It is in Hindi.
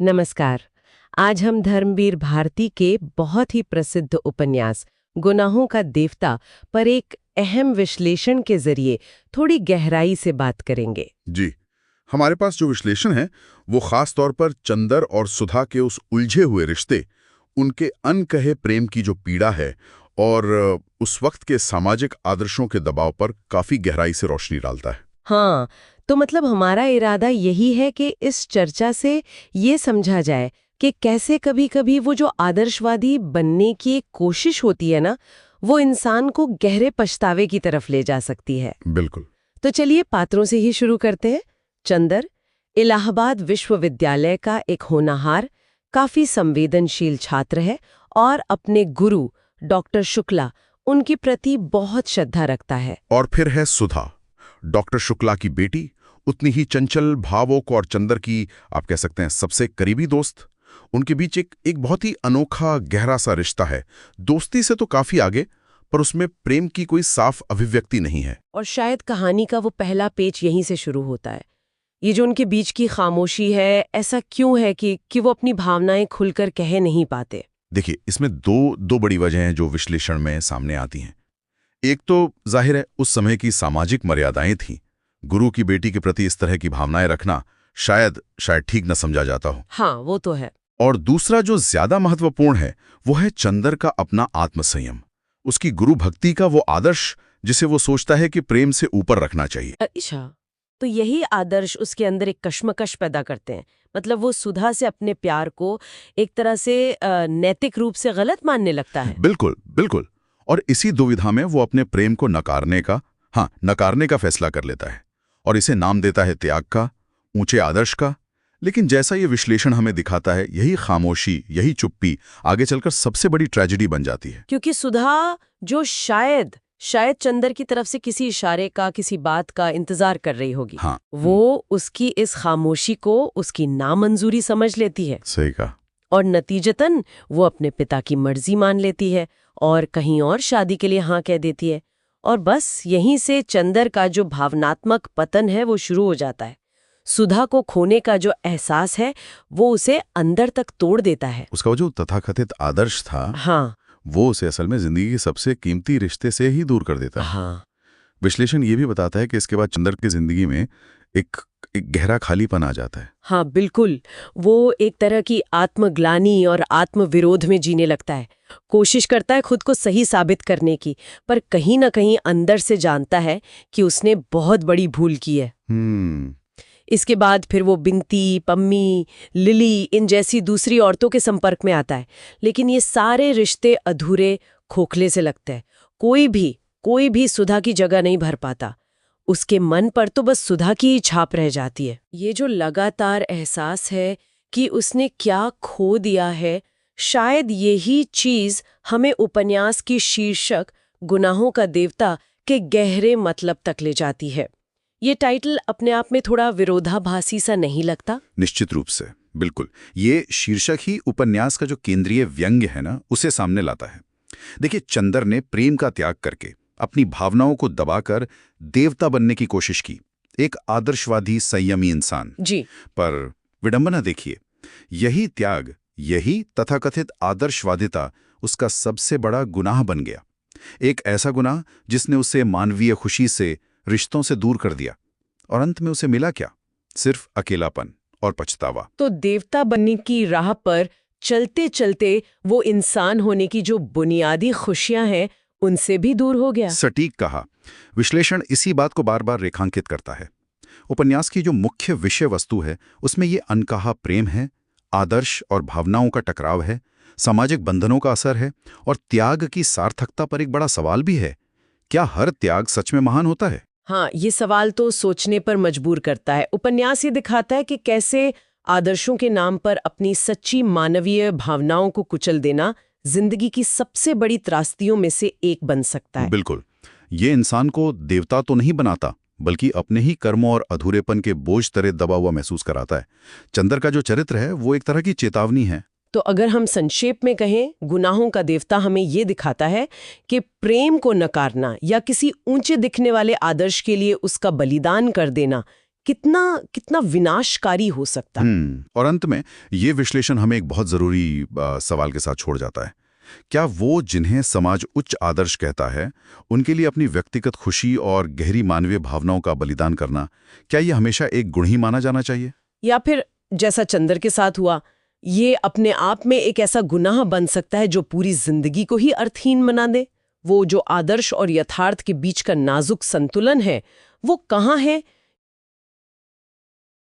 नमस्कार। आज हम धर्मवीर भारती के बहुत ही प्रसिद्ध उपन्यास गुनाहों का देवता पर एक अहम विश्लेषण के जरिए थोड़ी गहराई से बात करेंगे। जी, हमारे पास जो विश्लेषण है वो खास तौर पर चंदर और सुधा के उस उलझे हुए रिश्ते, उनके अनकहे प्रेम की जो पीड़ा है और उस वक्त के सामाजिक आदर्शों के दबाव पर काफी गहराई से रोशनी डालता है। हाँ, तो मतलब हमारा इरादा यही है कि इस चर्चा से ये समझा जाए कि कैसे कभी-कभी वो जो आदर्शवादी बनने की एक कोशिश होती है ना, वो इंसान को गहरे पछतावे की तरफ ले जा सकती है। बिल्कुल। तो चलिए पात्रों से ही शुरू करते हैं। चंदर इलाहाबाद विश्वविद्यालय का एक होनहार, काफी संवेदनशील छात्र है और अपने गुरु डॉक्टर शुक्ला उनके प्रति बहुत श्रद्धा रखता है। और फिर है सुधा, डॉक्टर शुक्ला की बेटी, उतनी ही चंचल, भावुक और चंदर की आप कह सकते हैं सबसे करीबी दोस्त। उनके बीच एक बहुत ही अनोखा गहरा सा रिश्ता है। दोस्ती से तो काफी आगे, पर उसमें प्रेम की कोई साफ अभिव्यक्ति नहीं है। और शायद कहानी का वो पहला पेच यहीं से शुरू होता है। ये जो उनके बीच की खामोशी है, ऐसा क्यों है कि वो अपनी भावनाएं खुलकर कह नहीं पाते? देखिए, इसमें दो बड़ी वजहें हैं जो विश्लेषण में सामने आती हैं। एक तो जाहिर है उस समय की सामाजिक मर्यादाएं थीं। गुरु की बेटी के प्रति इस तरह की भावनाएं रखना शायद ठीक न समझा जाता हो। हाँ, वो तो है। और दूसरा जो ज्यादा महत्वपूर्ण है वो है चंदर का अपना आत्मसंयम, उसकी गुरु भक्ति का वो आदर्श जिसे वो सोचता है कि प्रेम से ऊपर रखना चाहिए। अच्छा, तो यही आदर्श उसके अंदर एक कश्मकश पैदा करते हैं। मतलब वो सुधा से अपने प्यार को एक तरह से नैतिक रूप से गलत मानने लगता है। बिल्कुल बिल्कुल। और इसी दुविधा में वो अपने प्रेम को नकारने का फैसला कर लेता है और इसे नाम देता है त्याग का, ऊंचे आदर्श का। लेकिन जैसा ये विश्लेषण हमें दिखाता है, यही खामोशी, यही चुप्पी आगे चलकर सबसे बड़ी ट्रेजेडी बन जाती है। क्योंकि सुधा जो शायद चंदर की तरफ से किसी इशारे का, किसी बात का इंतजार कर रही होगी, हाँ, वो उसकी इस खामोशी को उसकी नामंजूरी समझ लेती है। सही कहा। और नतीजतन वो अपने पिता की मर्जी मान लेती है और कहीं और शादी के लिए हाँ कह देती है। और बस यहीं से चंदर का जो भावनात्मक पतन है वो शुरू हो जाता है। सुधा को खोने का जो एहसास है वो उसे अंदर तक तोड़ देता है। उसका वो जो तथाकथित आदर्श था, हाँ वो उसे असल में जिंदगी के सबसे कीमती रिश्ते से ही दूर कर देता है। हाँ। विश्लेषण ये भी बताता है कि इसके बाद चंदर की जिंदगी में एक गहरा खालीपन आ जाता है। हाँ बिल्कुल। वो एक तरह की आत्मग्लानि और आत्मविरोध में जीने लगता है। कोशिश करता है खुद को सही साबित करने की, पर कहीं ना कहीं अंदर से जानता है कि उसने बहुत बड़ी भूल की है। इसके बाद फिर वो बिंती, पम्मी, लिली इन जैसी दूसरी औरतों के संपर्क में आता है, लेकिन ये सारे रिश्ते अधूरे, खोखले से लगते हैं। कोई भी सुधा की जगह नहीं भर पाता। उसके मन पर तो बस सुधा की ही छाप रह जाती है। ये जो लगातार एहसास है कि उसने क्या खो दिया है, शायद यही चीज हमें उपन्यास की शीर्षक गुनाहों का देवता के गहरे मतलब तक ले जाती है। ये टाइटल अपने आप में थोड़ा विरोधाभासी सा नहीं लगता? निश्चित रूप से, बिल्कुल। ये शीर्षक ही उपन्यास का जो केंद्रीय व्यंग्य है ना, उसे सामने लाता है। देखिए, चंदर ने प्रेम का त्याग करके, अपनी भावनाओं को दबाकर देवता बनने की कोशिश की, एक आदर्शवादी संयमी इंसान जी। पर विडंबना देखिए, यही त्याग, यही तथाकथित आदर्शवादिता उसका सबसे बड़ा गुनाह बन गया। एक ऐसा गुनाह जिसने उसे मानवीय खुशी से, रिश्तों से दूर कर दिया। और अंत में उसे मिला क्या? सिर्फ अकेलापन और पछतावा। तो देवता बनने की राह पर चलते चलते वो इंसान होने की जो बुनियादी खुशियां हैं उनसे भी दूर हो गया। सटीक कहा। विश्लेषण इसी बात को बार बार रेखांकित करता है। उपन्यास की जो मुख्य विषय वस्तु है उसमें ये अनकहा प्रेम है, आदर्श और भावनाओं का टकराव है, सामाजिक बंधनों का असर है और त्याग की सार्थकता पर एक बड़ा सवाल भी है। क्या हर त्याग सच में महान होता है? हाँ, ये सवाल तो सोचने पर मजबूर करता है। उपन्यास ये दिखाता है कि कैसे आदर्शों के नाम पर अपनी सच्ची मानवीय भावनाओं को कुचल देना जिंदगी की सबसे बड़ी त्रासदियों में से एक बन सकता है। बिल्कुल। ये इंसान को देवता तो नहीं बनाता, बल्कि अपने ही कर्मों और अधूरेपन के बोझ तले दबा हुआ महसूस कराता है। चंदर का जो चरित्र है वो एक तरह की चेतावनी है। तो अगर हम संक्षेप में कहें, गुनाहों का देवता हमें ये दिखाता है कि प्रेम को नकारना या किसी ऊंचे दिखने वाले आदर्श के लिए उसका बलिदान कर देना कितना कितना विनाशकारी हो सकता है। और अंत में ये विश्लेषण हमें एक बहुत जरूरी सवाल के साथ छोड़ जाता है। क्या वो जिन्हें समाज उच्च आदर्श कहता है, उनके लिए अपनी व्यक्तिगत खुशी और गहरी मानवीय भावनाओं का बलिदान करना, क्या ये हमेशा एक गुण ही माना जाना चाहिए? या फिर जैसा चंदर के साथ हुआ, ये अपने आप में एक ऐसा गुनाह बन सकता है जो पूरी जिंदगी को ही अर्थहीन बना दे? वो जो आदर्श और यथार्थ के बीच का नाजुक संतुलन है, वो कहाँ है,